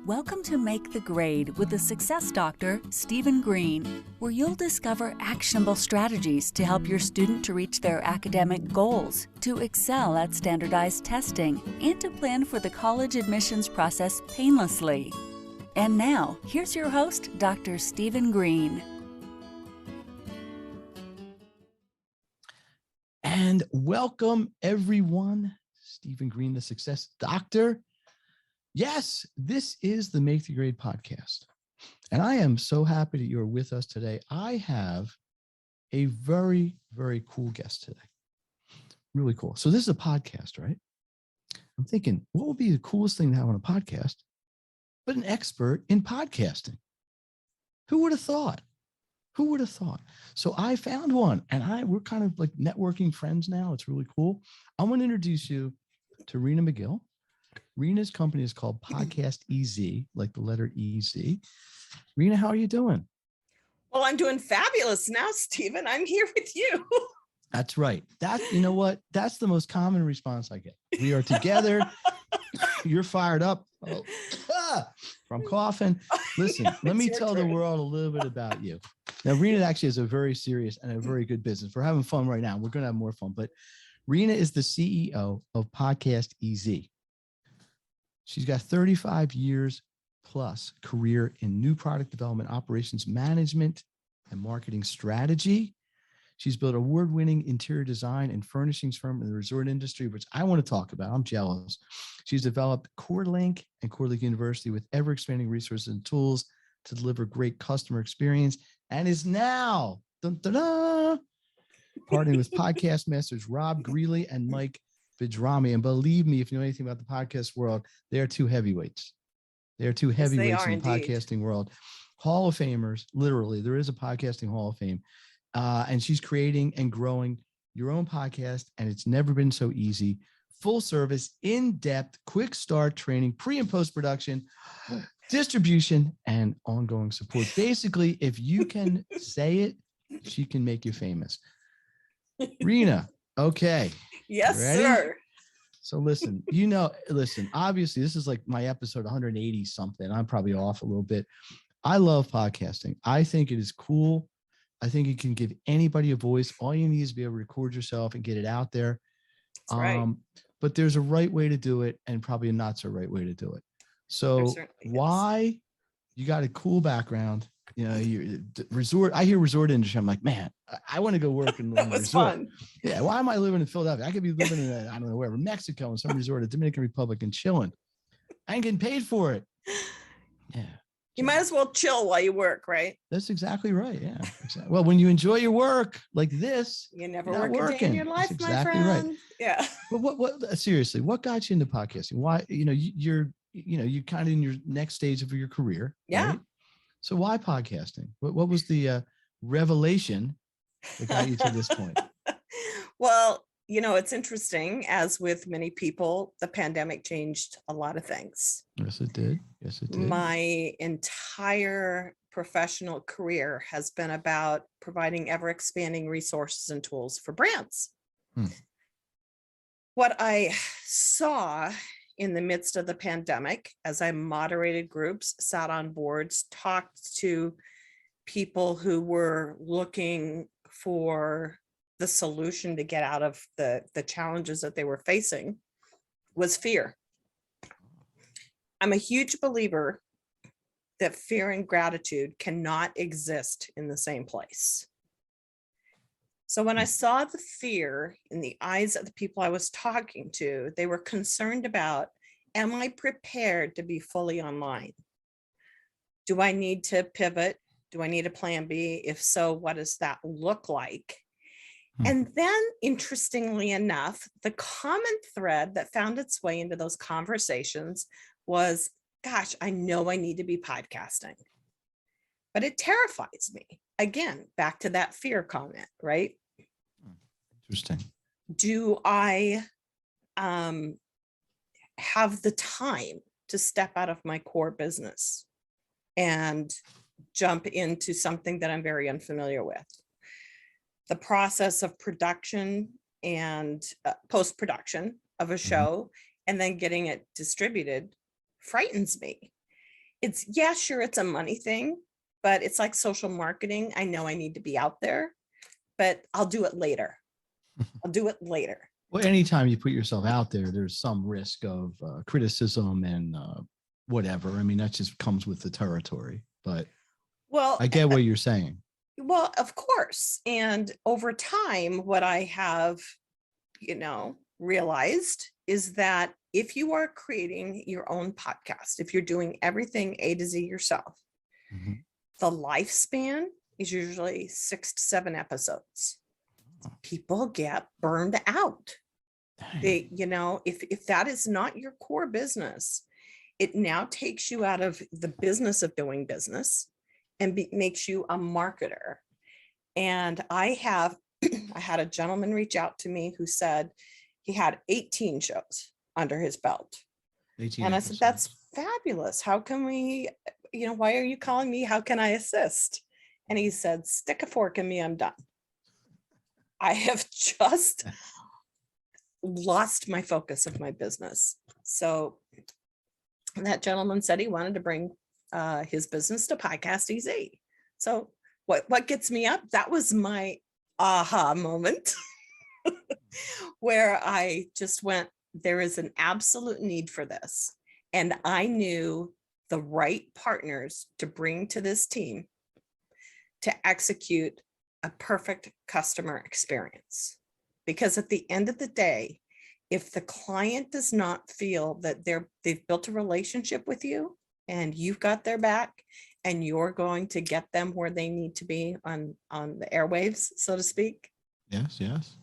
Welcome to Make the Grade with the Success Doctor, Stephen Green, where you'll discover actionable strategies to help your student to reach their academic goals, to excel at standardized testing, and to plan for the college admissions process painlessly. And now, here's your host, Dr. Stephen Green. And welcome, everyone. Stephen Green, the Success Doctor. Yes, this is the Make the Grade podcast. And I am so happy that you're with us today. I have a very, very cool guest today. Really cool. So this is a podcast, right? I'm thinking, what would be the coolest thing to have on a podcast? But an expert in podcasting. Who would have thought? Who would have thought? So I found one, and we're kind of like networking friends now. It's really cool. I want to introduce you to Rena McGill. Rena's company is called PodcastEZ, like the letter EZ. Rena, how are you doing? Well, I'm doing fabulous now, Stephen. I'm here with you. That's right. You know what? That's the most common response I get. We are together. You're fired up. From coughing. Listen, let me tell the world a little bit about you. Now, Rena actually is a very serious and a very good business. We're having fun right now. We're going to have more fun. But Rena is the CEO of PodcastEZ. She's got 35 years plus career in new product development, operations management, and marketing strategy. She's built award-winning interior design and furnishings firm in the resort industry, which I want to talk about. I'm jealous. She's developed CoreLink and CoreLink University with ever-expanding resources and tools to deliver great customer experience, and is now partnering with podcast masters Rob Greeley and Mike Vidrami. And believe me, if you know anything about the podcast world, they are two heavyweights. They are two heavyweights in the podcasting world. Hall of Famers, literally. There is a podcasting Hall of Fame. And she's creating and growing your own podcast, and it's never been so easy. Full service, in-depth, quick start training, pre and post-production, distribution, and ongoing support. Basically, if you can say it, she can make you famous. Rena, okay. Yes, sir. So listen, obviously this is like my episode 180 something. I'm probably off a little bit. I love podcasting. I think it is cool. I think it can give anybody a voice. All you need is to be able to record yourself and get it out there. That's right. But there's a right way to do it and probably a not so right way to do it. So why you got a cool background, you resort. I hear resort industry. I'm like, man, I want to go work in the resort. Fun. Yeah. Why am I living in Philadelphia? I could be living in, I don't know, wherever, Mexico, in some resort, the Dominican Republic, and chilling. I ain't getting paid for it. Yeah. You might as well chill while you work, right? That's exactly right. Yeah. Exactly. Well, when you enjoy your work like this, you never work a day in your life, that's exactly my friend. Right. Yeah. But what seriously, what got you into podcasting? Why, you're kind of in your next stage of your career. Yeah. Right? So why podcasting? What was the revelation that got you to this point? Well, it's interesting. As with many people, the pandemic changed a lot of things. Yes, it did. Yes, it did. My entire professional career has been about providing ever-expanding resources and tools for brands. What I saw in the midst of the pandemic, as I moderated groups, sat on boards, talked to people who were looking for the solution to get out of the challenges that they were facing, was fear. I'm a huge believer that fear and gratitude cannot exist in the same place. So when I saw the fear in the eyes of the people I was talking to, they were concerned about, am I prepared to be fully online? Do I need to pivot? Do I need a plan B? If so, what does that look like? And then, interestingly enough, the common thread that found its way into those conversations was, gosh, I know I need to be podcasting, but it terrifies me. Again, back to that fear comment, right? Interesting. Do I have the time to step out of my core business and jump into something that I'm very unfamiliar with? The process of production and post-production of a show and then getting it distributed frightens me. it's, yeah, sure, it's a money thing, but it's like social marketing. I know I need to be out there, but I'll do it later. I'll do it later. Well, anytime you put yourself out there, there's some risk of criticism and whatever. I mean, that just comes with the territory, but Well, I get what you're saying. well, of course. And over time, what I have, realized is that if you are creating your own podcast, if you're doing everything A to Z yourself, Mhm. the lifespan is usually 6 to 7 episodes. People get burned out. They, if that is not your core business, it now takes you out of the business of doing business and makes you a marketer. And I had a gentleman reach out to me who said he had 18 shows under his belt. 18 And I said, episodes. that's fabulous. How can we, why are you calling me? How can I assist? And he said, stick a fork in me, I'm done. I have just lost my focus of my business. So that gentleman said he wanted to bring his business to PodcastEZ. So what gets me up? That was my aha moment where I just went, there is an absolute need for this. And I knew the right partners to bring to this team to execute a perfect customer experience. Because at the end of the day, if the client does not feel that they've built a relationship with you and you've got their back and you're going to get them where they need to be on the airwaves, so to speak. Yes, yes.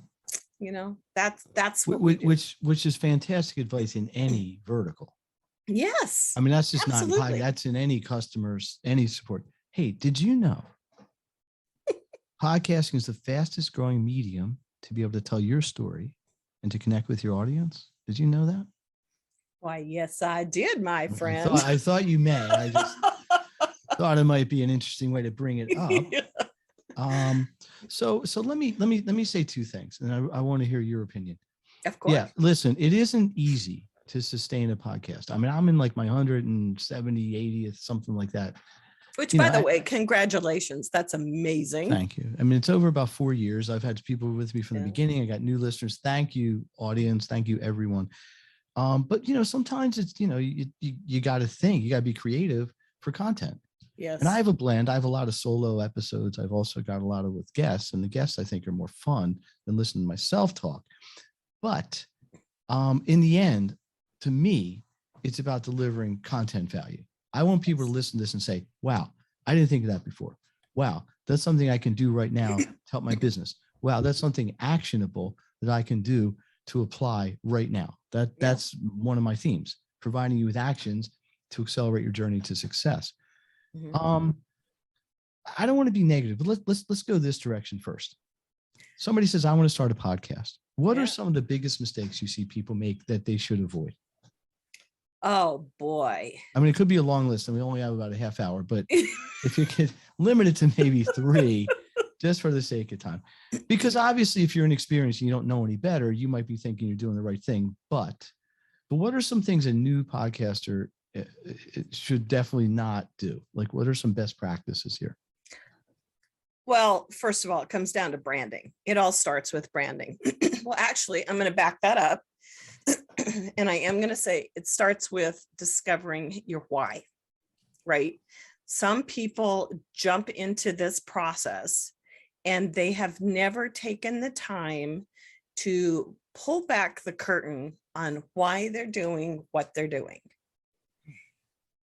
That's what we do. Which is fantastic advice in any vertical. Yes. I mean, that's just absolutely. not in that's in any customers, any support. Hey, did you know podcasting is the fastest growing medium to be able to tell your story and to connect with your audience? Did you know that? Why, yes, I did, my friend. I thought you may. I just thought it might be an interesting way to bring it up. Yeah. So let me say two things, and I want to hear your opinion. Of course. Yeah, listen, it isn't easy to sustain a podcast. I mean, I'm in like my 170, 80th, something like that. Which, by the way, congratulations. That's amazing. Thank you. I mean, it's over about 4 years. I've had people with me from the beginning. I got new listeners. Thank you, audience. Thank you, everyone. But, sometimes it's, you got to think, you got to be creative for content. Yes. And I have a blend. I have a lot of solo episodes. I've also got a lot of with guests, and the guests I think are more fun than listening to myself talk. But in the end, to me, it's about delivering content value. I want people to listen to this and say, wow, I didn't think of that before. Wow, that's something I can do right now to help my business. Wow, that's something actionable that I can do to apply right now. That's one of my themes, providing you with actions to accelerate your journey to success. Mm-hmm. I don't want to be negative, but let's go this direction first. Somebody says, I want to start a podcast. What are some of the biggest mistakes you see people make that they should avoid? Oh boy. I mean, it could be a long list and we only have about a half hour, but if you could limit it to maybe 3, just for the sake of time, because obviously if you're inexperienced and you don't know any better, you might be thinking you're doing the right thing, but what are some things a new podcaster should definitely not do? Like, what are some best practices here? Well, first of all, it comes down to branding. It all starts with branding. Well, actually, I'm going to back that up. And I am going to say it starts with discovering your why, right? Some people jump into this process and they have never taken the time to pull back the curtain on why they're doing what they're doing.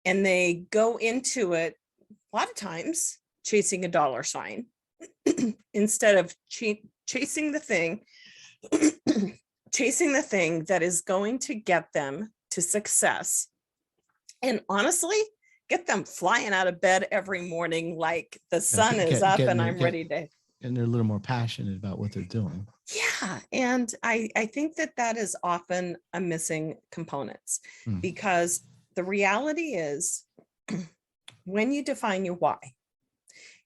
And they go into it a lot of times chasing a dollar sign instead of chasing the thing that is going to get them to success. And honestly, get them flying out of bed every morning like the sun is up and I'm ready to. And they're a little more passionate about what they're doing. Yeah. And I think that is often a missing component because the reality is when you define your why,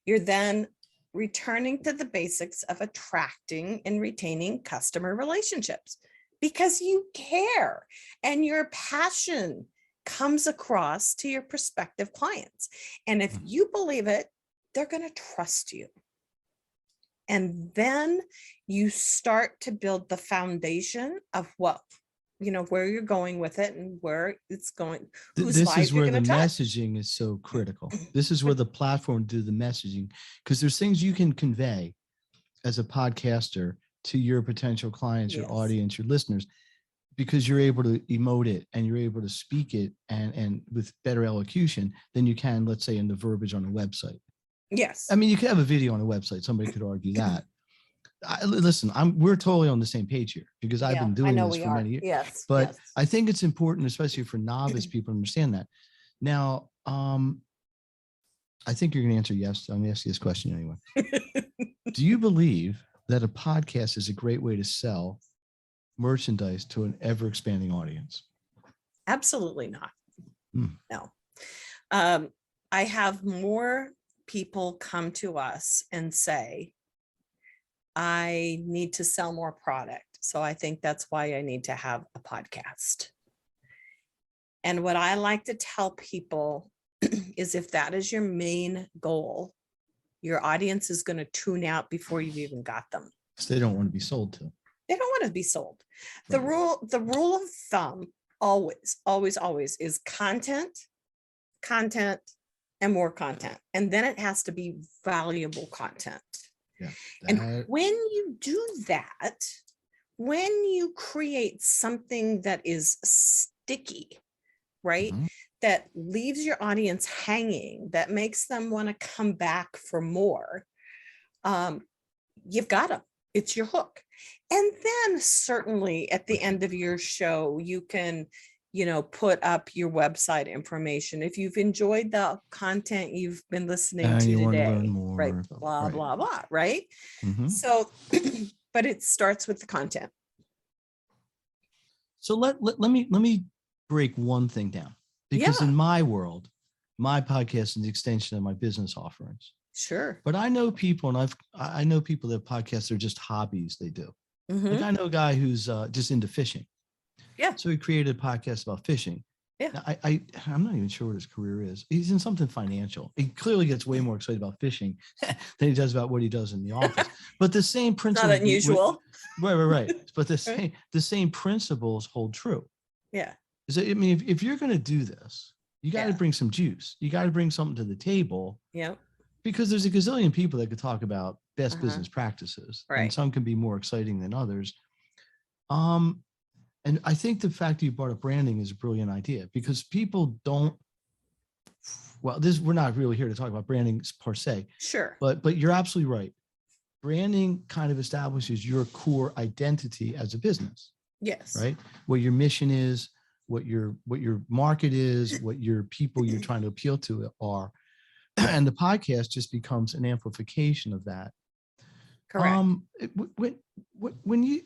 you're then returning to the basics of attracting and retaining customer relationships because you care and your passion comes across to your prospective clients. And if you believe it, they're going to trust you. And then you start to build the foundation of what, where you're going with it and where it's going. This is where the messaging is so critical. This is where the platform do the messaging, because there's things you can convey as a podcaster to your potential clients, your audience, your listeners, because you're able to emote it and you're able to speak it and with better elocution than you can, let's say, in the verbiage on a website. Yes. I mean, you could have a video on a website. Somebody could argue that. Listen, we're totally on the same page here, because I've been doing this for many years. Yes. But I think it's important, especially for novice people, to understand that. Now, I think you're going to answer yes. I'm going to ask you this question anyway. Do you believe that a podcast is a great way to sell merchandise to an ever-expanding audience? Absolutely not. No. I have more people come to us and say, I need to sell more product. So I think that's why I need to have a podcast. And what I like to tell people is, if that is your main goal, your audience is going to tune out before you've even got them. Because they don't want to be sold to. They don't want to be sold. The rule of thumb always is content, and more content. And then it has to be valuable content. Yeah. And when you do that, when you create something that is sticky, right? Mm-hmm. That leaves your audience hanging, that makes them want to come back for more, you've got them. It's your hook. And then certainly at the end of your show, you can, put up your website information. If you've enjoyed the content you've been listening to today, right? Blah, blah, blah, right? Mm-hmm. So, but it starts with the content. So let me break one thing down, because in my world, my podcast is the extension of my business offerings. Sure. But I know people, and I know people that podcasts are just hobbies they do. Mm-hmm. Like I know a guy who's just into fishing. Yeah. So he created a podcast about fishing. Yeah. Now, I'm not even sure what his career is. He's in something financial. He clearly gets way more excited about fishing than he does about what he does in the office. But the same principles. Not unusual. Right. But the same principles hold true. Yeah. So, I mean, if you're going to do this, you got to bring some juice. You got to bring something to the table. Yeah. Because there's a gazillion people that could talk about best business practices. Right. And some can be more exciting than others. And I think the fact that you brought up branding is a brilliant idea, because people don't, we're not really here to talk about branding per se. Sure. But you're absolutely right. Branding kind of establishes your core identity as a business. Yes. Right. What your mission is, what your market is, what your people you're trying to appeal to are. And the podcast just becomes an amplification of that. Correct. When you,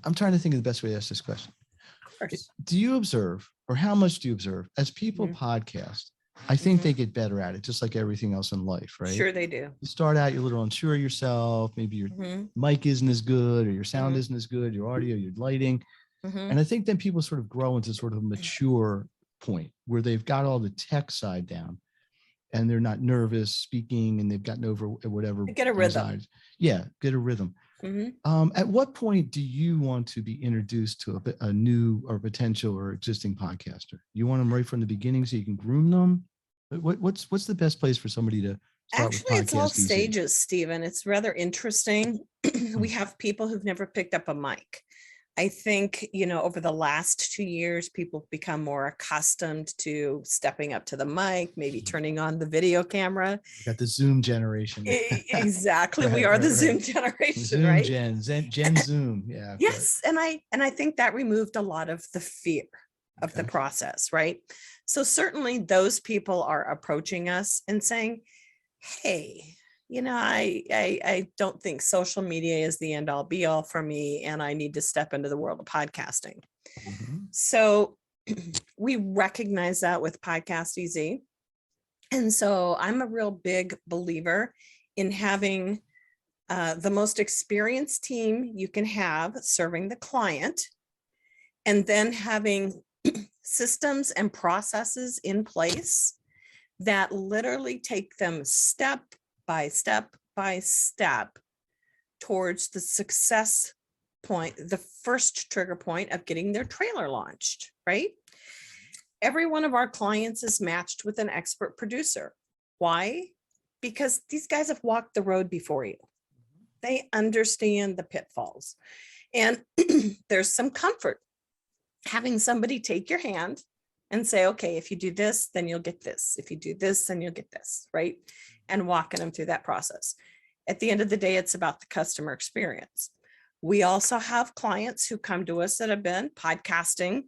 I'm trying to think of the best way to ask this question. Of course. Do you observe, or how much do you observe as people podcast? I think they get better at it, just like everything else in life, right? Sure, they do. You start out, you're a little unsure of yourself. Maybe your mic isn't as good, or your sound isn't as good, your audio, your lighting. And I think then people sort of grow into sort of a mature point where they've got all the tech side down and they're not nervous speaking, and they've gotten over whatever. Get a rhythm. Yeah, get a rhythm. At what point do you want to be introduced to a new or potential or existing podcaster? You want them right from the beginning so you can groom them? What's the best place for somebody to start with PodcastEZ? It's all stages, Stephen. It's rather interesting. We have people who've never picked up a mic. I think, over the last 2 years, people have become more accustomed to stepping up to the mic, maybe turning on the video camera. Got the Zoom generation. Exactly. We are the Zoom generation, Zoom right? Gen Zoom. Yeah. Yes. And I think that removed a lot of the fear of the process, right? So certainly those people are approaching us and saying, hey, I don't think social media is the end all be all for me, and I need to step into the world of podcasting. So we recognize that with PodcastEZ. And so I'm a real big believer in having the most experienced team you can have serving the client, and then having systems and processes in place that literally take them step by step by step towards the success point, the first trigger point of getting their trailer launched, right? Every one of our clients is matched with an expert producer. Why? Because these guys have walked the road before you. They understand the pitfalls. And there's some comfort having somebody take your hand and say, okay, if you do this, then you'll get this. If you do this, then you'll get this, right? And walking them through that process. At the end of the day, it's about the customer experience. We also have clients who come to us that have been podcasting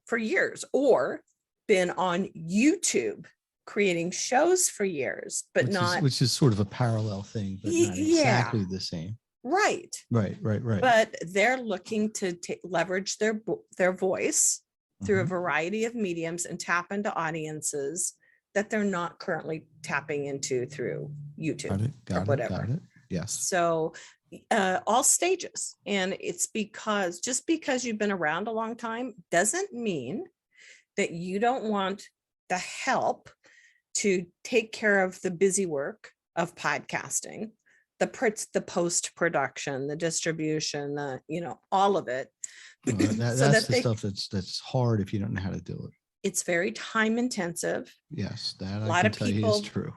for years or been on YouTube creating shows for years, but which is sort of a parallel thing, but not exactly the same. Right. But they're looking to leverage their voice through a variety of mediums and tap into audiences that they're not currently tapping into through YouTube or whatever. Got it. Yes. So all stages. And it's just because you've been around a long time doesn't mean that you don't want the help to take care of the busy work of podcasting, the post-production, the distribution, all of it. That's the stuff that's hard if you don't know how to do it. It's very time intensive. Yes, that I can tell you is true.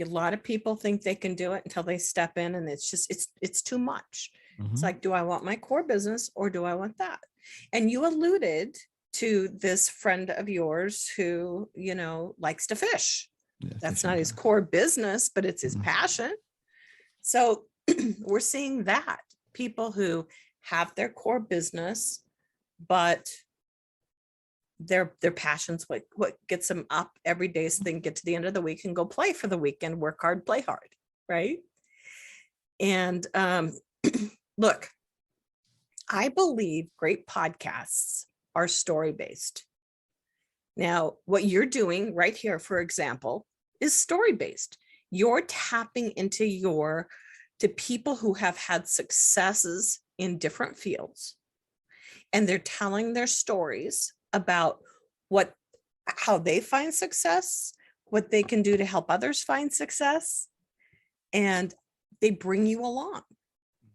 A lot of people think they can do it until they step in, and it's too much. It's like, do I want my core business or do I want that? And you alluded to this friend of yours who, likes to fish. Yeah, that's not his core business, but it's his passion. So we're seeing that people who have their core business, but their passions, what gets them up every day so they can get to the end of the week and go play for the weekend, work hard, play hard. Right. And look, I believe great podcasts are story-based. Now, what you're doing right here, for example, is story-based. You're tapping into to people who have had successes in different fields, and they're telling their stories about how they find success, what they can do to help others find success, and they bring you along.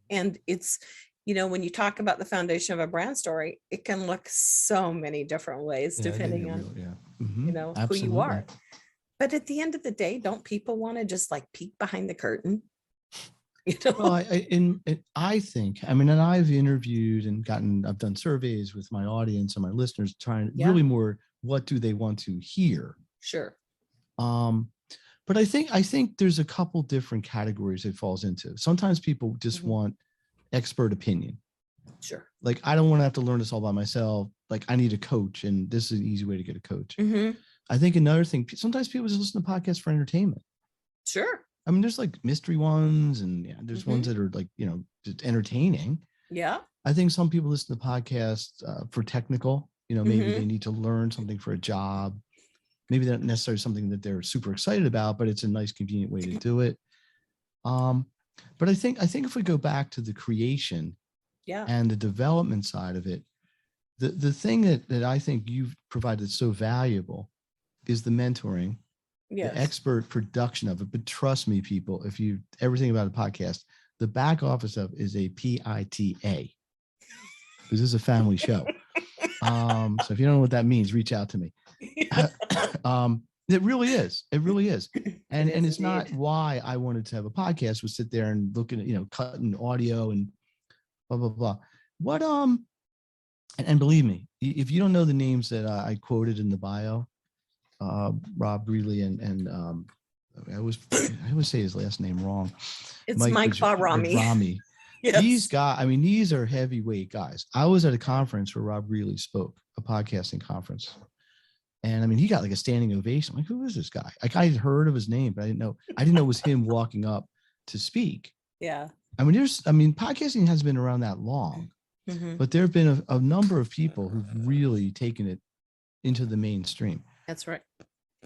And it's, when you talk about the foundation of a brand story, it can look so many different ways depending on, who you are. But at the end of the day, don't people want to just peek behind the curtain? Well, I think, and I've interviewed and I've done surveys with my audience and my listeners trying really more, what do they want to hear? Sure. But I think there's a couple different categories it falls into. Sometimes people just want expert opinion. Sure. I don't want to have to learn this all by myself. I need a coach, and this is an easy way to get a coach. I think another thing, sometimes people just listen to podcasts for entertainment. Sure. There's mystery ones, and there's ones that are just entertaining. Yeah. I think some people listen to podcasts for technical, maybe they need to learn something for a job. Maybe not necessarily something that they're super excited about, but it's a nice, convenient way to do it. But I think if we go back to the creation and the development side of it, the thing that I think you've provided so valuable is the mentoring, the expert production of it. But trust me, people, if you ever think about a podcast, the back office of is a PITA, because this is a family show. So if you don't know what that means, reach out to me. It really is. It really is. And it's not why I wanted to have a podcast, was sit there and look at, cutting audio and blah, blah, blah. What, and believe me, if you don't know the names that I quoted in the bio, Rob Greeley and I always say his last name wrong. It's Mike Barami. Yes. These guys, these are heavyweight guys. I was at a conference where Rob Greeley spoke, a podcasting conference. And he got a standing ovation. I'm like, who is this guy? I had heard of his name, but I didn't know it was him walking up to speak. Yeah. Podcasting hasn't been around that long, but there have been a number of people who've really taken it into the mainstream. That's right.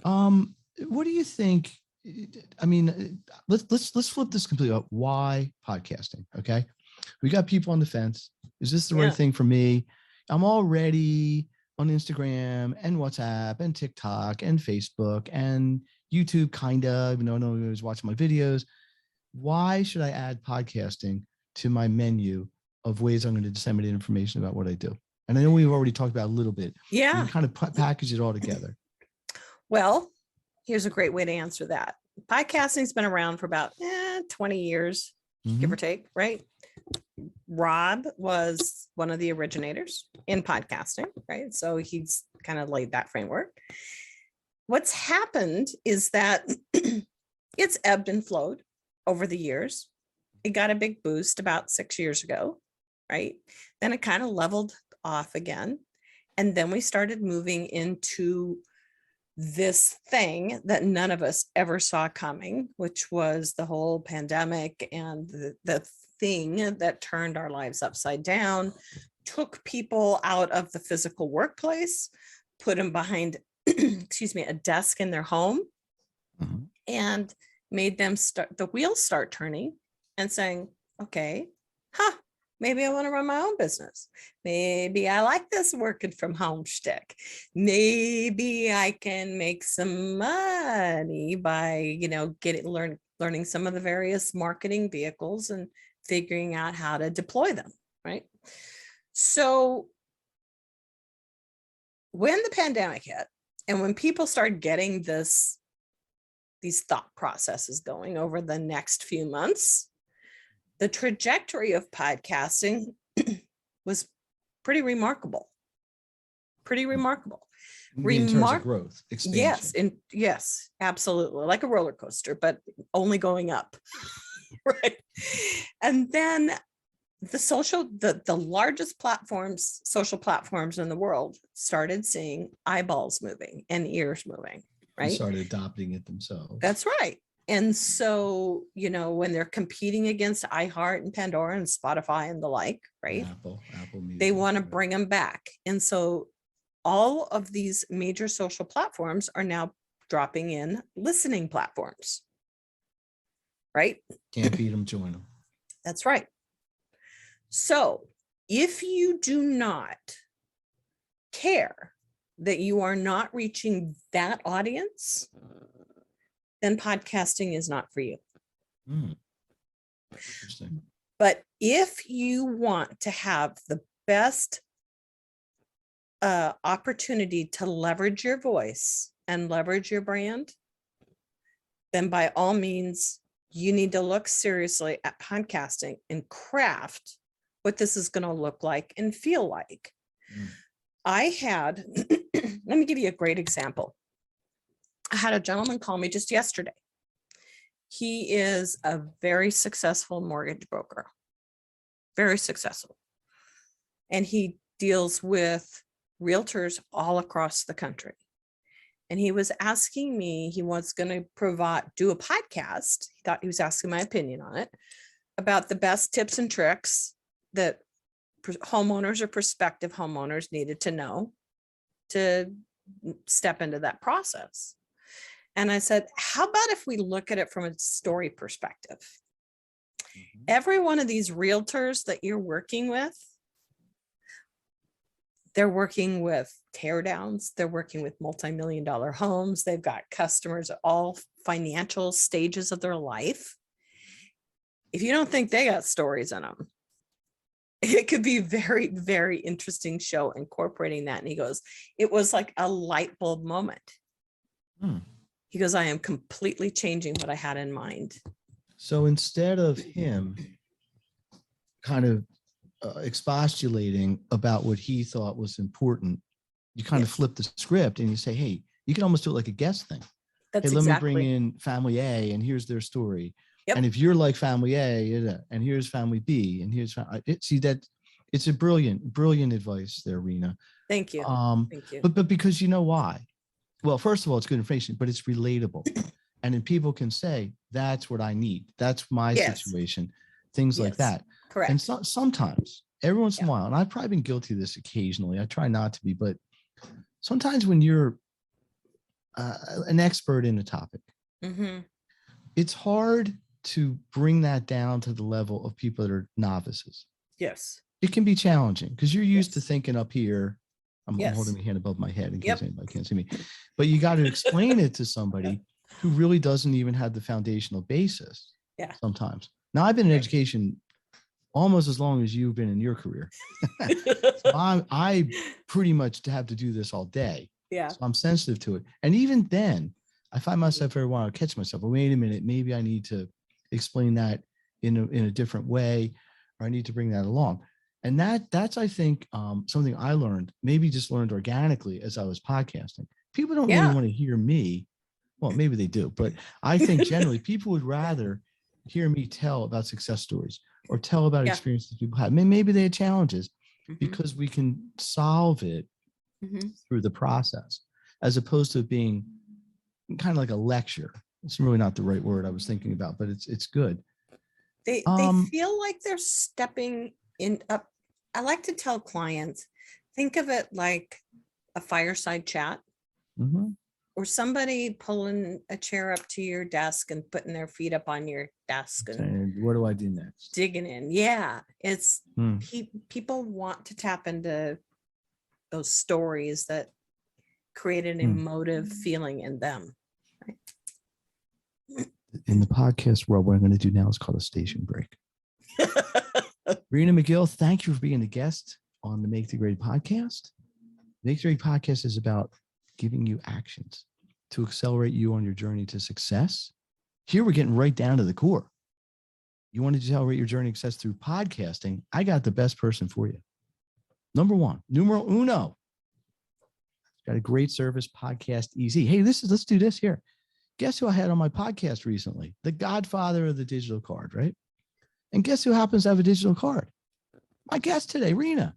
What do you think? Let's flip this completely up. Why podcasting? Okay. We got people on the fence. Is this the right thing for me? I'm already on Instagram and WhatsApp and TikTok and Facebook and YouTube, kind of, no one was watching my videos. Why should I add podcasting to my menu of ways I'm going to disseminate information about what I do? And I know we've already talked about a little bit. Yeah. You kind of package it all together. Well, here's a great way to answer that. Podcasting's been around for about 20 years, give or take, right? Rob was one of the originators in podcasting, right? So he's kind of laid that framework. What's happened is that it's ebbed and flowed over the years. It got a big boost about 6 years ago, right? Then it kind of leveled off again. And then we started moving into this thing that none of us ever saw coming, which was the whole pandemic and the thing that turned our lives upside down, took people out of the physical workplace, put them behind, a desk in their home, and made them the wheels start turning and saying, okay, maybe I want to run my own business. Maybe I like this working from home shtick. Maybe I can make some money by, learning some of the various marketing vehicles and figuring out how to deploy them, right? So when the pandemic hit and when people started getting these thought processes going over the next few months, the trajectory of podcasting was pretty remarkable. In terms of growth, expansion. Yes, absolutely. Like a roller coaster, but only going up. Right. And then the largest social platforms in the world started seeing eyeballs moving and ears moving, right? They started adopting it themselves. That's right. And so, when they're competing against iHeart and Pandora and Spotify and the like, right? Apple Music, they want to bring them back. And so all of these major social platforms are now dropping in listening platforms, right? Can't beat them, join them. That's right. So if you do not care that you are not reaching that audience, then podcasting is not for you. Interesting. But if you want to have the best opportunity to leverage your voice and leverage your brand, then by all means, you need to look seriously at podcasting and craft what this is going to look like and feel like. I had, let me give you a great example. I had a gentleman call me just yesterday. He is a very successful mortgage broker, very successful. And he deals with realtors all across the country. And he was asking me, he was going to do a podcast. He thought he was asking my opinion on it, about the best tips and tricks that homeowners or prospective homeowners needed to know to step into that process. And I said, how about if we look at it from a story perspective? Every one of these realtors that you're working with, they're working with teardowns. They're working with multi-million-dollar homes. They've got customers at all financial stages of their life. If you don't think they got stories in them, it could be very, very interesting show incorporating that. And he goes, it was like a light bulb moment. He goes, I am completely changing what I had in mind. So instead of him kind of expostulating about what he thought was important, you kind of flip the script and you say, hey, you can almost do it like a guest thing. That's hey, let me bring in family A and here's their story. Yep. And if you're like family A and here's family B and here's see that it's a brilliant advice there, Rena. Thank you. Thank you. But because you know why? Well, first of all, it's good information, but it's relatable. And then people can say, that's what I need. That's my situation. Things like that. Correct. And sometimes, every once in a while, and I've probably been guilty of this occasionally. I try not to be, but sometimes when you're an expert in a topic, it's hard to bring that down to the level of people that are novices. Yes. It can be challenging because you're used to thinking up here, I'm holding my hand above my head in case anybody can't see me. But you got to explain it to somebody who really doesn't even have the foundational basis. Yeah. Sometimes. Now, I've been in education almost as long as you've been in your career. So I pretty much have to do this all day. Yeah. So I'm sensitive to it. And even then, I find myself every while I catch myself. Well, wait a minute, maybe I need to explain that in a different way, or I need to bring that along. And that's I think something I learned, maybe just learned organically as I was podcasting. People don't really want to hear me. Well, maybe they do, but I think generally people would rather hear me tell about success stories or tell about experiences people have. Maybe they had challenges because we can solve it through the process, as opposed to being kind of like a lecture. It's really not the right word I was thinking about, but it's good. They feel like they're stepping in up. I like to tell clients, think of it like a fireside chat. Or somebody pulling a chair up to your desk and putting their feet up on your desk and what do I do next? Digging in. Yeah. It's people want to tap into those stories that create an emotive feeling in them. Right? In the podcast world, what I'm going to do now is called a station break. Rena McGill, thank you for being a guest on the Make the Grade podcast. Make the Grade podcast is about giving you actions to accelerate you on your journey to success. Here we're getting right down to the core. You want to accelerate your journey to success through podcasting? I got the best person for you. Number one, numero uno. Got a great service, PodcastEZ. Hey, let's do this here. Guess who I had on my podcast recently? The godfather of the digital card, right? And guess who happens to have a digital card? My guest today, Rena.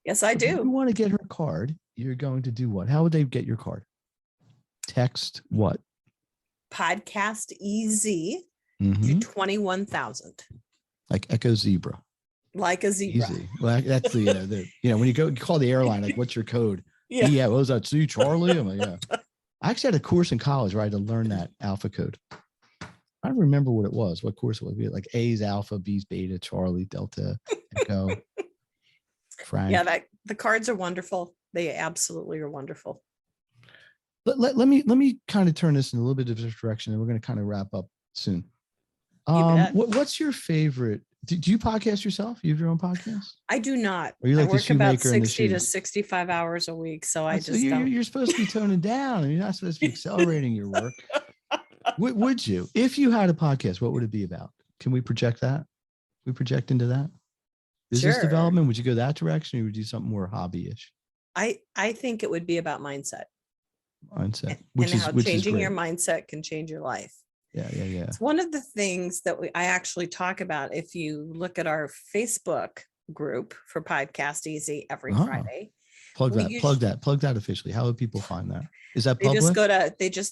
Yes, I do. If you want to get her card, you're going to do what? How would they get your card? Text what? PodcastEZ to 21,000. Like Echo Zebra. Like a zebra. Easy. Well, that's the when you call the airline, like, what's your code? Yeah. What was that? See, Charlie? I'm like, yeah. I actually had a course in college where I had to learn that alpha code. I don't remember what it was. What course it was? Like A's alpha, B's beta, Charlie, Delta, Echo, Frank. Yeah, the cards are wonderful. They absolutely are wonderful. But let me kind of turn this in a little bit of a direction, and we're going to kind of wrap up soon. What's your favorite? Do you podcast yourself? You have your own podcast? I do not. Or you like I work about 60 to shoes? 65 hours a week, so I just you're supposed to be toning down, and you're not supposed to be accelerating your work. Would you, if you had a podcast, what would it be about? Can we project that? We project into that business development. Would you go that direction, or would you do something more hobby-ish? I think it would be about mindset. Which and how is changing your mindset can change your life. Yeah. It's one of the things that I actually talk about. If you look at our Facebook group for PodcastEZ every Friday. Plug that officially. How would people find that? Is that public?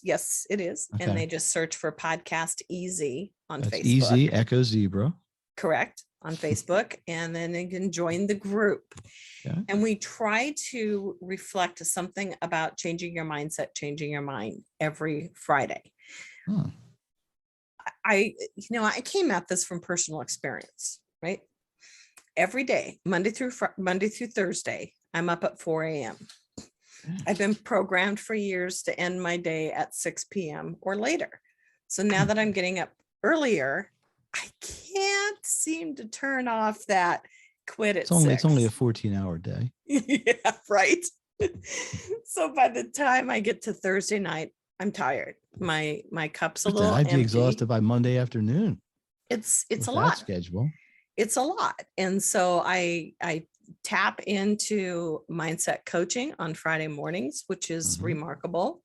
Yes, it is. Okay. And they just search for PodcastEZ on Facebook. Easy, Echo Zebra. Correct. On Facebook. And then they can join the group. Okay. And we try to reflect something about changing your mindset, changing your mind every Friday. I came at this from personal experience, right? Every day, Monday through Thursday, I'm up at 4 a.m. I've been programmed for years to end my day at 6 p.m. or later. So now that I'm getting up earlier, I can't seem to turn off that quit at 6. It's only a 14-hour day. Yeah, right. So by the time I get to Thursday night, I'm tired. My cup's a little empty. I'd be exhausted by Monday afternoon. It's a lot. Schedule. It's a lot. And so I tap into mindset coaching on Friday mornings, which is remarkable.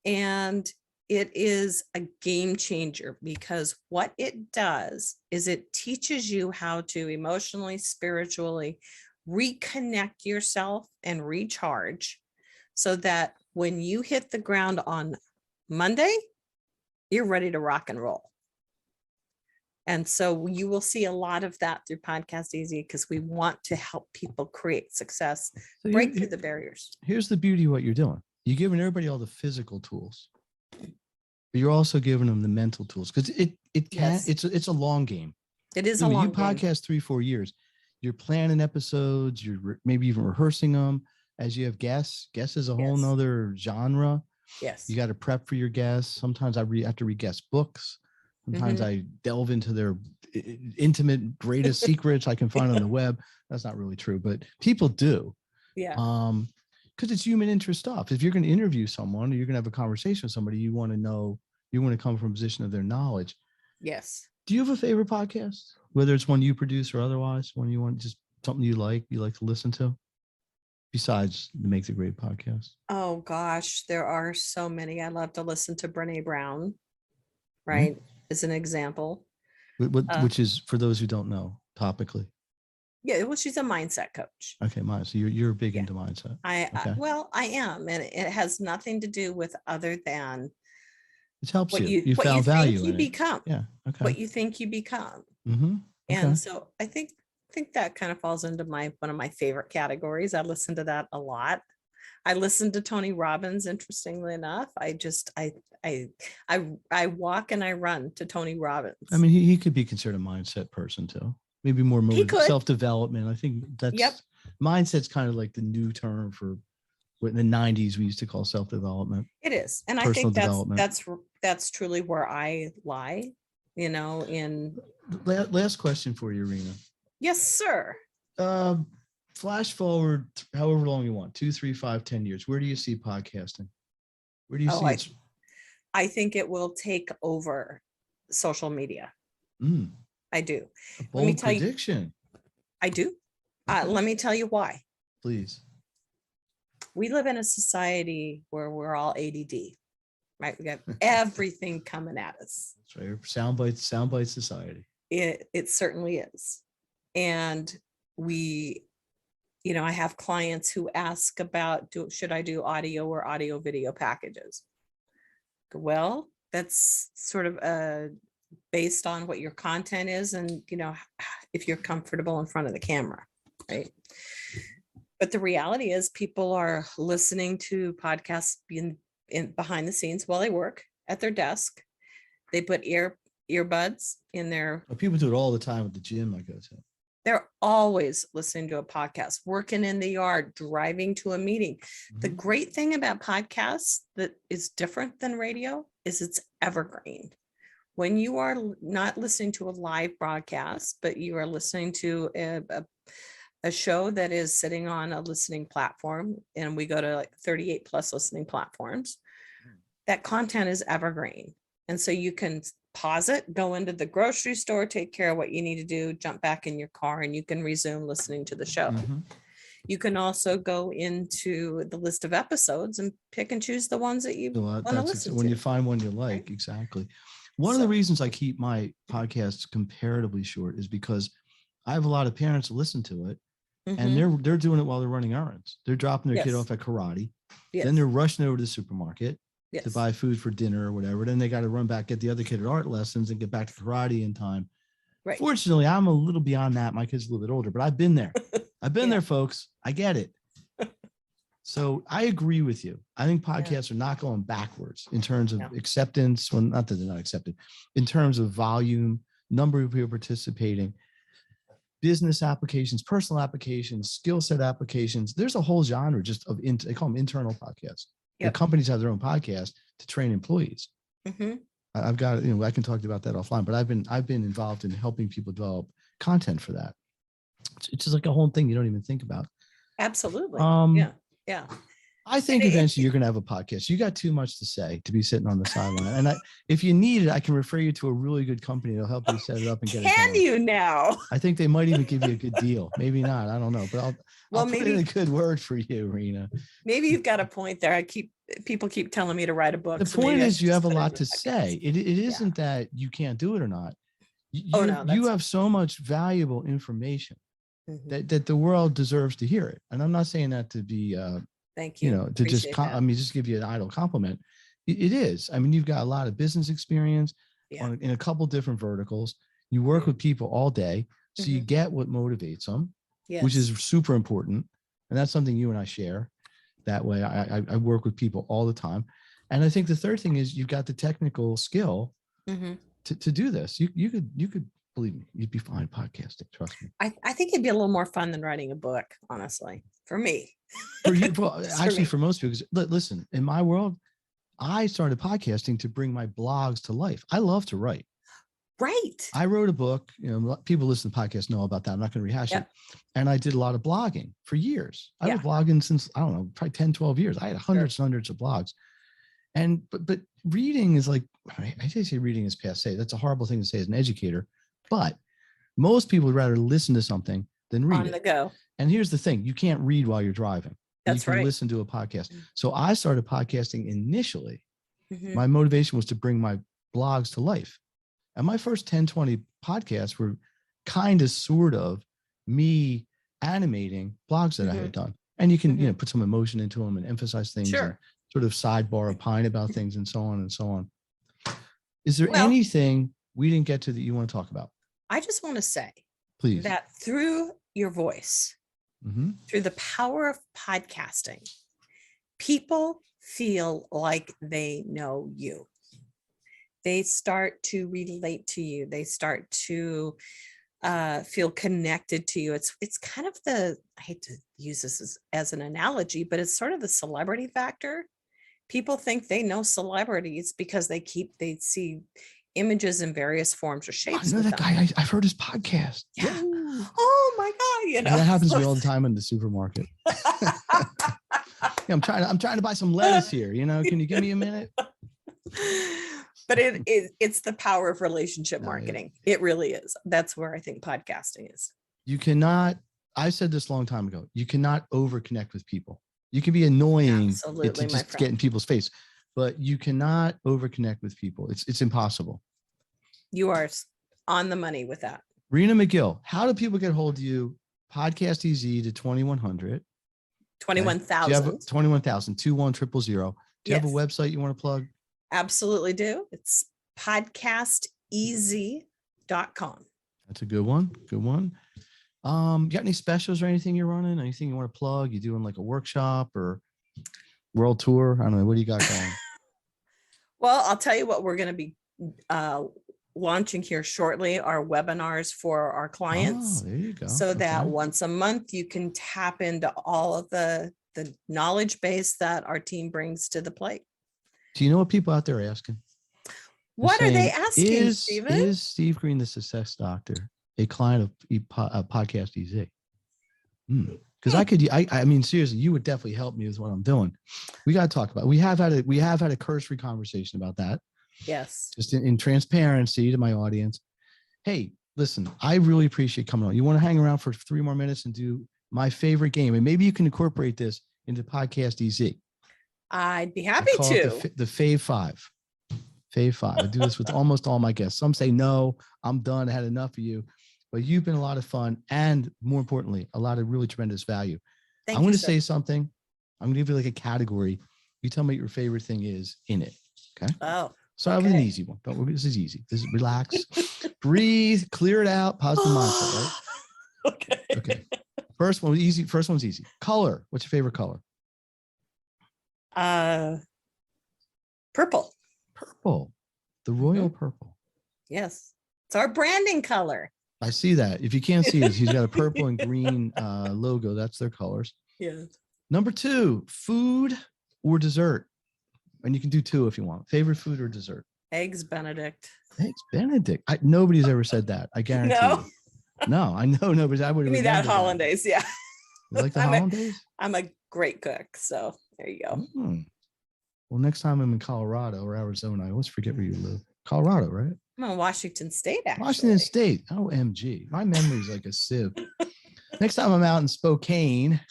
And it is a game changer, because what it does is it teaches you how to emotionally, spiritually reconnect yourself and recharge, so that when you hit the ground on Monday, you're ready to rock and roll. And so you will see a lot of that through PodcastEZ, because we want to help people create success, break through the barriers. Here's the beauty of what you're doing. You're giving everybody all the physical tools, but you're also giving them the mental tools, because it's a long game. It is a long game. You podcast 3-4 years, you're planning episodes, you're maybe even rehearsing them, as you have guests. Guests is a whole Yes. nother genre. Yes. You got to prep for your guests. Sometimes I have to read guest books. Sometimes I delve into their intimate greatest secrets I can find on the web. That's not really true, but people do. Yeah. Because it's human interest stuff. If you're going to interview someone or you're going to have a conversation with somebody, you want to know, you want to come from a position of their knowledge. Yes. Do you have a favorite podcast? Whether it's one you produce or otherwise, one you want, just something you like to listen to? Besides the Make the Great podcast. Oh gosh, there are so many. I love to listen to Brene Brown, right? As an example. Which is, for those who don't know, topically. Yeah, well, she's a mindset coach. Okay, so you're big into mindset. Well, I am, and it has nothing to do with other than it helps what you what found you value think you in become. it. Yeah. Okay. What you think you become. Mm-hmm. Okay. And so I think that kind of falls into one of my favorite categories. I listen to that a lot. I listen to Tony Robbins, interestingly enough. I walk and I run to Tony Robbins. I mean, he could be considered a mindset person too. Maybe more self-development. I think that's mindset's kind of like the new term for what in the 90s we used to call self-development. It is. And I think that's truly where I lie, in. Last question for you, Rena. Yes, sir. Flash forward however long you want, 2, 3, 5, 10 years. Where do you see podcasting? Where do you see it? I think it will take over social media. I do. A bold prediction. I do. Let me tell you why. Please. We live in a society where we're all ADD, right? We got everything coming at us. That's right. Soundbite society. It certainly is. And I have clients who ask about, should I do audio or audio video packages? Well, that's sort of based on what your content is and, if you're comfortable in front of the camera, right? But the reality is people are listening to podcasts in behind the scenes while they work at their desk. They put earbuds in their. Well, people do it all the time at the gym I go to. They're always listening to a podcast, working in the yard, driving to a meeting. Mm-hmm. The great thing about podcasts that is different than radio is it's evergreen. When you are not listening to a live broadcast, but you are listening to a show that is sitting on a listening platform, and we go to like 38 plus listening platforms, that content is evergreen. And so you can pause it, go into the grocery store, take care of what you need to do, jump back in your car, and you can resume listening to the show. Mm-hmm. You can also go into the list of episodes and pick and choose the ones that you want to listen to. When you find one you like, right? Exactly. One of the reasons I keep my podcasts comparatively short is because I have a lot of parents who listen to it, mm-hmm. and they're doing it while they're running errands. They're dropping their kid off at karate. Yes. Then they're rushing over to the supermarket. Yes. To buy food for dinner or whatever. Then they got to run back, get the other kid at art lessons and get back to karate in time. Right. Fortunately, I'm a little beyond that. My kid's a little bit older, but I've been there. I've been there, folks. I get it. So I agree with you. I think podcasts are not going backwards in terms of acceptance. Well, not that they're not accepted. In terms of volume, number of people participating, business applications, personal applications, skill set applications. There's a whole genre just of, they call them internal podcasts. Yep. The companies have their own podcast to train employees. Mm-hmm. I've got, I can talk about that offline, but I've been involved in helping people develop content for that. It's just like a whole thing you don't even think about. Absolutely. Yeah. I think eventually you're going to have a podcast. You got too much to say to be sitting on the sideline. And if you need it, I can refer you to a really good company that'll help you set it up and get it going. Can you now? I think they might even give you a good deal. Maybe not. I don't know, but I'll put in a good word for you, Rena. Maybe you've got a point there. People keep telling me to write a book. The point is you have a lot to say. It isn't that you can't do it or not. You have so much valuable information mm-hmm. that the world deserves to hear it. And I'm not saying that to be, thank you. To appreciate just give you an idle compliment. It is. I mean, you've got a lot of business experience in a couple different verticals. You work mm-hmm. with people all day, so mm-hmm. you get what motivates them, which is super important. And that's something you and I share. That way, I work with people all the time. And I think the third thing is you've got the technical skill mm-hmm. to do this. You could believe me, you'd be fine podcasting. Trust me. I think it'd be a little more fun than writing a book, honestly, for me. For you, actually, for most people, because listen, in my world, I started podcasting to bring my blogs to life. I love to write. Right. I wrote a book. People listen to podcasts know about that. I'm not going to rehash it. And I did a lot of blogging for years. I was blogging since, I don't know, probably 10, 12 years. I had hundreds and hundreds of blogs. And, but reading is like, I say reading is passé. That's a horrible thing to say as an educator, but most people would rather listen to something than read on the go. And here's the thing, you can't read while you're driving. That's you can right. listen to a podcast. So I started podcasting initially. Mm-hmm. My motivation was to bring my blogs to life. And my first 10, 20 podcasts were kind of sort of me animating blogs that I had done. And you can, put some emotion into them and emphasize things and sort of sidebar, opine about things and so on and so on. Is there anything we didn't get to that you want to talk about? I just want to say, please, that through your voice, through the power of podcasting, people feel like they know you. They start to relate to you. They start to feel connected to you. It's kind of I hate to use this as an analogy, but it's sort of the celebrity factor. People think they know celebrities because they see images in various forms or shapes. I know that guy. I've heard his podcast. Yeah. Oh my God. And that happens to me all the time in the supermarket. I'm trying to buy some lettuce here. Can you give me a minute? But it's the power of relationship marketing. It really is. That's where I think podcasting is. You cannot, I said this a long time ago, you cannot over connect with people. You can be annoying to just get in people's face, but you cannot over connect with people. It's impossible. You are on the money with that. Rena McGill, how do people get a hold of you? PodcastEZ to 2100. 21,000. Do you have 21,000, 21,000. Do you have a website you want to plug? Absolutely do. It's podcastez.com. That's a good one. Good one. You got any specials or anything you're running? Anything you want to plug? You doing like a workshop or world tour? I don't know. What do you got going? Well, I'll tell you what we're going to be launching here shortly, are webinars for our clients. Oh, there you go. So that once a month you can tap into all of the knowledge base that our team brings to the plate. Do you know what people out there are asking? What are they asking, Stephen? Is Steve Green, the success doctor, a client of PodcastEZ? Because I mean, seriously, you would definitely help me with what I'm doing. We got to talk about it. We have had a cursory conversation about that. Yes. Just in transparency to my audience. Hey, listen, I really appreciate coming on. You want to hang around for 3 more minutes and do my favorite game? And maybe you can incorporate this into PodcastEZ. I'd be happy to. The Fave 5. Fave 5. I do this with almost all my guests. Some say, no, I'm done. I had enough of you. But you've been a lot of fun and, more importantly, a lot of really tremendous value. I'm going to say something. I'm going to give you like a category. You tell me what your favorite thing is in it. Okay? Oh. So I have an easy one. Don't worry, this is easy. This is relax, breathe, clear it out, positive mindset, right? Okay. First one's easy. Color. What's your favorite color? Purple. Purple. The royal purple. Yes. It's our branding color. I see that. If you can't see it, he's got a purple and green logo. That's their colors. Yes. Number 2, food or dessert. And you can do 2 if you want. Favorite food or dessert? Eggs Benedict. Eggs Benedict. Nobody's ever said that. I guarantee you. No, I know nobody's. I would. Give me that hollandaise. Yeah. You like the hollandaise? I'm a great cook. So there you go. Well, next time I'm in Colorado or Arizona, I always forget where you live. Colorado, right? I'm in Washington State, actually. Washington State. OMG. My memory's like a sieve. Next time I'm out in Spokane,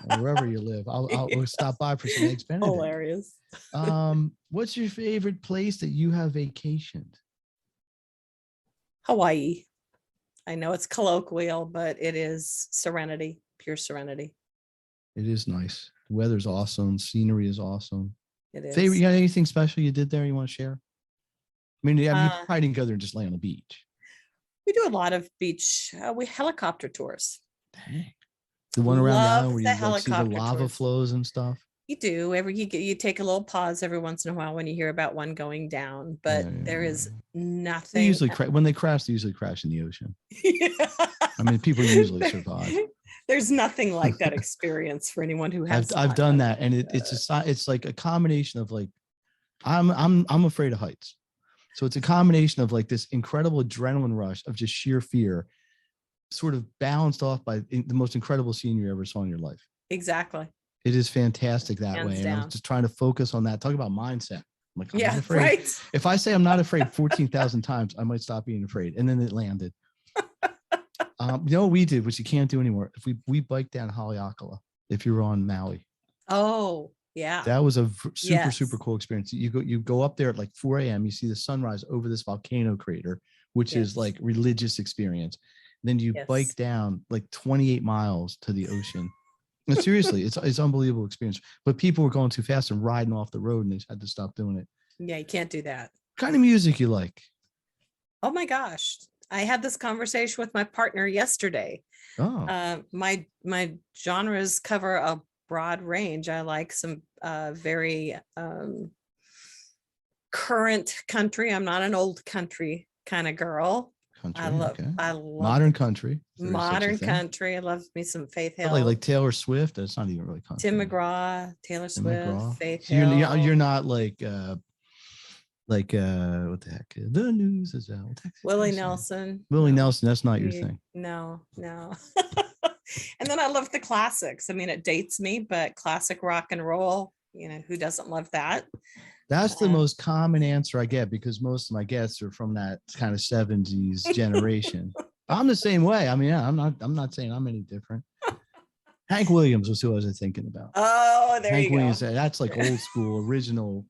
or wherever you live, I'll stop by for some Eggs Benedict. Hilarious. What's your favorite place that you have vacationed? Hawaii. I know it's colloquial, but it is serenity, pure serenity. It is nice. The weather's awesome. Scenery is awesome. It is. Favorite, you got anything special you did there you want to share? I mean, you probably didn't go there and just lay on the beach. We do a lot of beach. We helicopter tours. Dang. The one around the island where you see the lava flows and stuff. You do you take a little pause every once in a while when you hear about one going down, but there is nothing. They usually when they crash, they usually crash in the ocean. I mean, people usually survive. There's nothing like that experience for anyone who has. I've done that, and it's like a combination of like, I'm afraid of heights, so it's a combination of like this incredible adrenaline rush of just sheer fear, sort of balanced off by the most incredible scene you ever saw in your life. Exactly. It is fantastic that Hands way. down. And I'm just trying to focus on that. Talk about mindset. I'm like, I'm not afraid. Right. If I say I'm not afraid 14,000 times, I might stop being afraid. And then it landed. You know what we did, which you can't do anymore? If we biked down Haleakala, if you're on Maui. Oh, yeah. That was a super cool experience. You go up there at like 4 a.m. You see the sunrise over this volcano crater, which is like religious experience. Then you bike down like 28 miles to the ocean. And seriously, it's unbelievable experience. But people were going too fast and riding off the road, and they just had to stop doing it. Yeah, you can't do that. What kind of music you like? Oh my gosh. I had this conversation with my partner yesterday. Oh. My genres cover a broad range. I like some very current country. I'm not an old country kind of girl. Country, I love modern country. Modern country. I love me some Faith Hill. Like Taylor Swift. That's not even really country. Tim McGraw, Taylor Swift, Faith so Hill. You're not like what the heck? The news is out. Willie Nelson. Willie Nelson. That's not your thing. No. And then I love the classics. I mean, it dates me, but classic rock and roll. You know, who doesn't love that? That's the most common answer I get, because most of my guests are from that kind of 70s generation. I'm the same way. I mean, I'm not saying I'm any different. Hank Williams was who I was thinking about. Oh, there Hank you go. Williams, that's like old school, original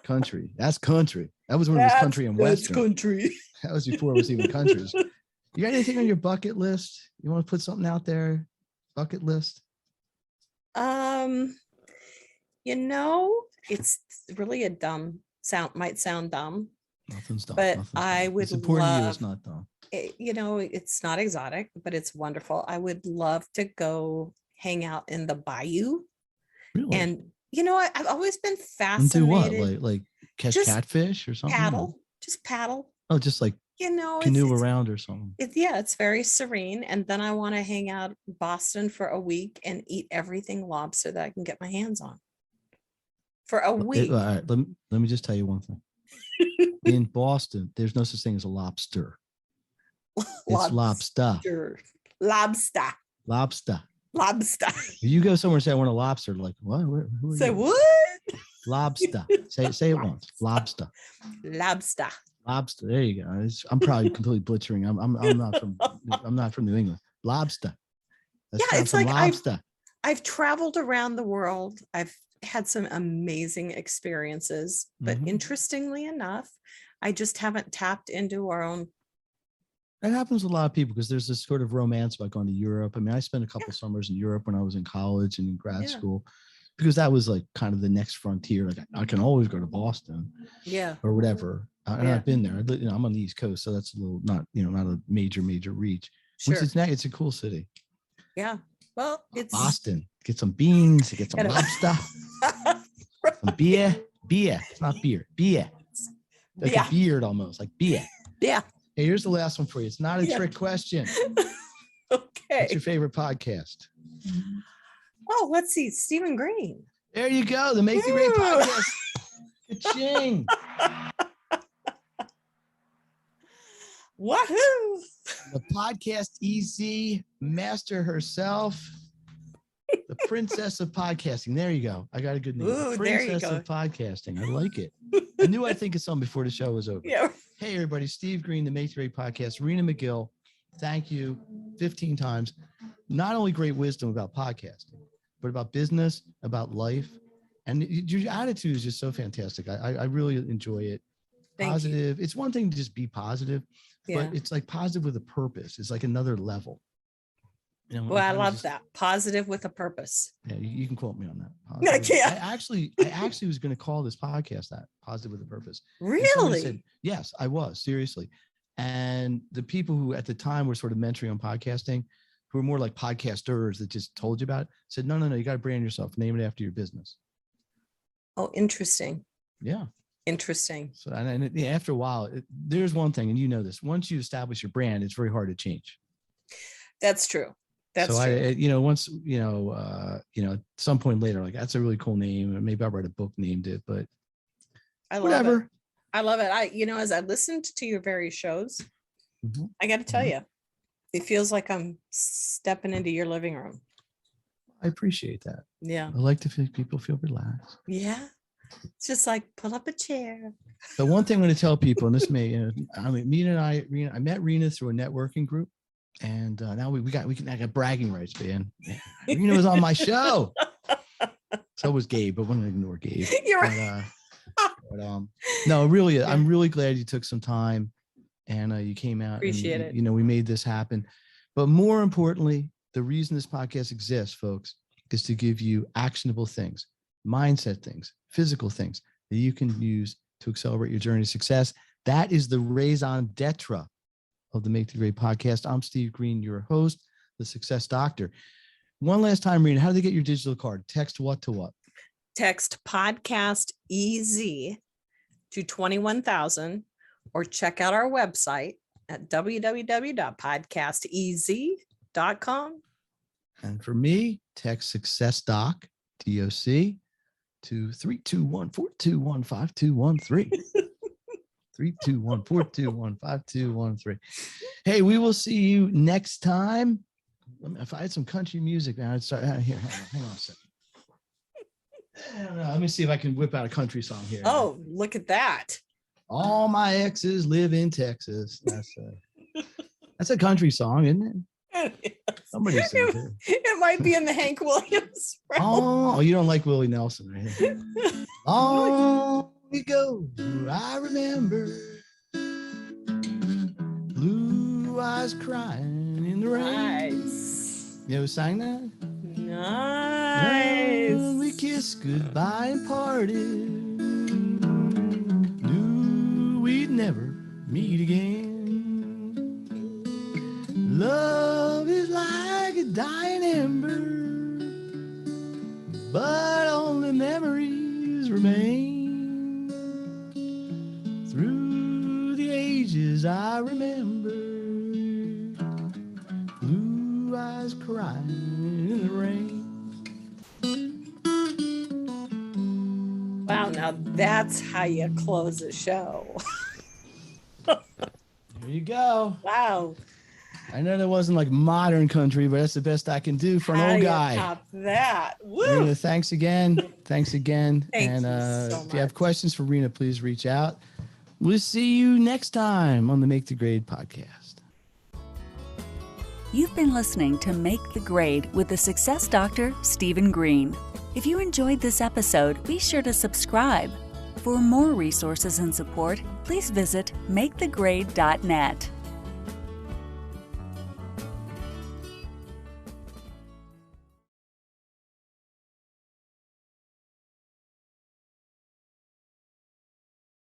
country. That's country. That was when it was country and western. That's country. That was before it was even countries. You got anything on your bucket list? You want to put something out there? Bucket list? You know, it's really a dumb sound, might sound dumb. Nothing's dumb. But Nothing's I dumb. would it's important love, to you, it's not dumb. You know, it's not exotic, but it's wonderful. I would love to go hang out in the bayou. Really? And you know, I've always been fascinated. And do what? Like catch catfish or something? Just paddle. Oh, just like, you know, canoe around or something. It's very serene. And then I want to hang out in Boston for a week and eat everything lobster that I can get my hands on. For a week. All right, let me just tell you one thing. In Boston, there's no such thing as a lobster. It's lobster. Lobster. If you go somewhere and say I want a lobster, like what? Who are say you? What? Lobster. Say it once. Lobster. Lobster. There you go. I'm probably completely butchering. I'm not from New England. Lobster. It's like lobster. I've traveled around the world. I've had some amazing experiences, but interestingly enough, I just haven't tapped into our own. That happens with a lot of people because there's this sort of romance about going to Europe. I mean, I spent a couple summers in Europe when I was in college and in grad school, because that was like kind of the next frontier. Like I can always go to Boston, or whatever. And I've been there. I'm on the East Coast, so that's a little not a major reach. Sure. It's a cool city. Yeah. Well, it's Boston. Get some beans. Get some lobster. Some beer. It's not beer. Beer. Like a beard almost. Like beer. Yeah. Hey, here's the last one for you. It's not a trick question. Okay. What's your favorite podcast? Oh, let's see. Stephen Green. There you go. The Make the Great Podcast. Ka-ching. Wahoo. The PodcastEZ master herself. The princess of podcasting. There you go. I got a good name. Ooh, the princess of podcasting. I like it. I knew I'd think of something before the show was over. Yeah. Hey, everybody. Steve Green, the Make the Great Podcast. Rena McGill, thank you 15 times. Not only great wisdom about podcasting, but about business, about life. And your attitude is just so fantastic. I really enjoy it. Positive. It's one thing to just be positive, but it's like positive with a purpose. It's like another level. You know, well, I love that. Positive with a purpose. Yeah, you can quote me on that. I can't. I actually was going to call this podcast that, Positive with a Purpose. Really? Said, yes, I was, seriously. And the people who at the time were sort of mentoring on podcasting, who were more like podcasters that just told you about it, said, no, you got to brand yourself, name it after your business. Oh, interesting. Yeah. Interesting. So, and after a while, there's one thing, and you know this, once you establish your brand, it's very hard to change. That's true. That's so true. Once, at some point later, like, that's a really cool name. And maybe I'll write a book named it, but I love whatever. it. I love it. As I listened to your various shows, I got to tell you, it feels like I'm stepping into your living room. I appreciate that. Yeah. I like to feel people feel relaxed. Yeah. It's just like, pull up a chair. So one thing I'm going to tell people, and this may, I met Rena through a networking group, and now I got bragging rights, man. Rena was on my show. So was Gabe, but we're going to ignore Gabe. You're right. No, really, yeah. I'm really glad you took some time and you came out. Appreciate it. We made this happen. But more importantly, the reason this podcast exists, folks, is to give you actionable things, mindset things, physical things that you can use to accelerate your journey to success. That is the raison d'etre of the Make the Grade podcast. I'm Steve Green, your host, the Success Doctor. One last time, Rena, how do they get your digital card? Text what to what? Text PodcastEZ to 21,000 or check out our website at www.podcastez.com. And for me, text Success Doc, DOC, to 321-421-5213. 321-421-5213. Hey, we will see you next time. If I had some country music, man, I'd start here. Hang on a second. I don't know. Let me see if I can whip out a country song here. Oh, look at that. All my exes live in Texas. That's a country song, isn't it? Somebody said it. It might be in the Hank Williams. Oh, you don't like Willie Nelson, right? Long ago, I remember blue eyes crying in the rain. Nice. You ever sang that? Nice. Well, we kissed goodbye and parted. Knew we'd never meet again. Love is like a dying ember, but only memories remain. Through the ages I remember blue eyes crying in the rain. Wow, now that's how you close a show. There you go. Wow. I know that wasn't like modern country, but that's the best I can do for an old guy. Top that. Woo. Rena, thanks again. Thanks again. Thank and you so if you have much. questions for Rena, please reach out. We'll see you next time on the Make the Grade podcast. You've been listening to Make the Grade with the Success Doctor, Stephen Green. If you enjoyed this episode, be sure to subscribe. For more resources and support, please visit makethegrade.net.